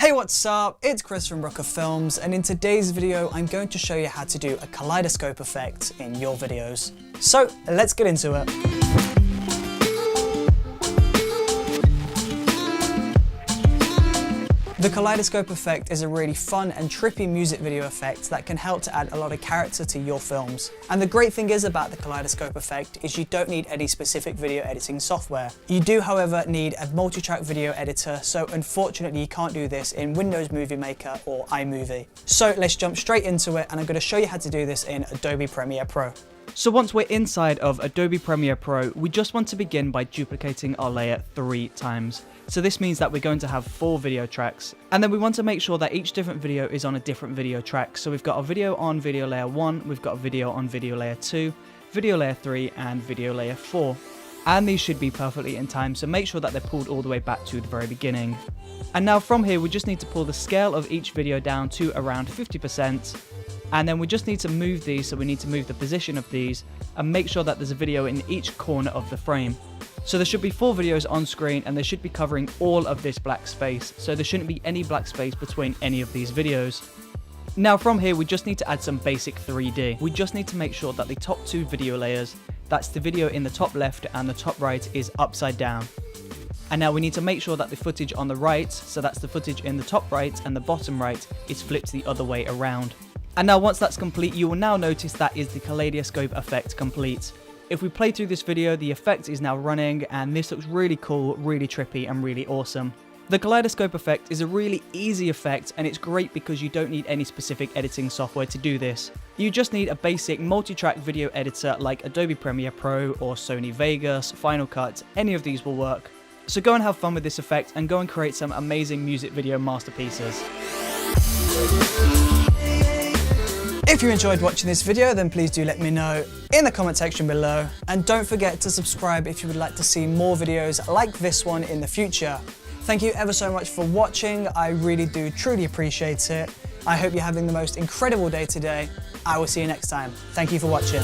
Hey, what's up? It's Chris from Brooker Films, and in today's video I'm going to show you how to do a kaleidoscope effect in your videos. So let's get into it. The kaleidoscope effect is a really fun and trippy music video effect that can help to add a lot of character to your films. And the great thing is about the kaleidoscope effect is you don't need any specific video editing software. You do, however, need a multi-track video editor, so unfortunately you can't do this in Windows Movie Maker or iMovie. So let's jump straight into it, and I'm going to show you how to do this in Adobe Premiere Pro. So once we're inside of Adobe Premiere Pro, we just want to begin by duplicating our layer 3 times. So this means that we're going to have 4 video tracks, and then we want to make sure that each different video is on a different video track. So we've got a video on video layer 1, we've got a video on video layer 2, video layer 3, and video layer 4. And these should be perfectly in time, so make sure that they're pulled all the way back to the very beginning. And now from here, we just need to pull the scale of each video down to around 50%. And then we just need to move these, so we need to move the position of these and make sure that there's a video in each corner of the frame. So there should be 4 videos on screen, and they should be covering all of this black space, so there shouldn't be any black space between any of these videos. Now from here, we just need to add some basic 3D. We just need to make sure that the top 2 video layers, that's the video in the top left and the top right, is upside down. And now we need to make sure that the footage on the right, so that's the footage in the top right and the bottom right, is flipped the other way around. And now once that's complete, you will now notice that is the kaleidoscope effect complete. If we play through this video, the effect is now running, and this looks really cool, really trippy, and really awesome. The kaleidoscope effect is a really easy effect, and it's great because you don't need any specific editing software to do this. You just need a basic multi-track video editor like Adobe Premiere Pro or Sony Vegas, Final Cut. Any of these will work. So go and have fun with this effect and go and create some amazing music video masterpieces. If you enjoyed watching this video, then please do let me know in the comment section below, and don't forget to subscribe if you would like to see more videos like this one in the future. Thank you ever so much for watching. I really do truly appreciate it. I hope you're having the most incredible day today. I will see you next time. Thank you for watching.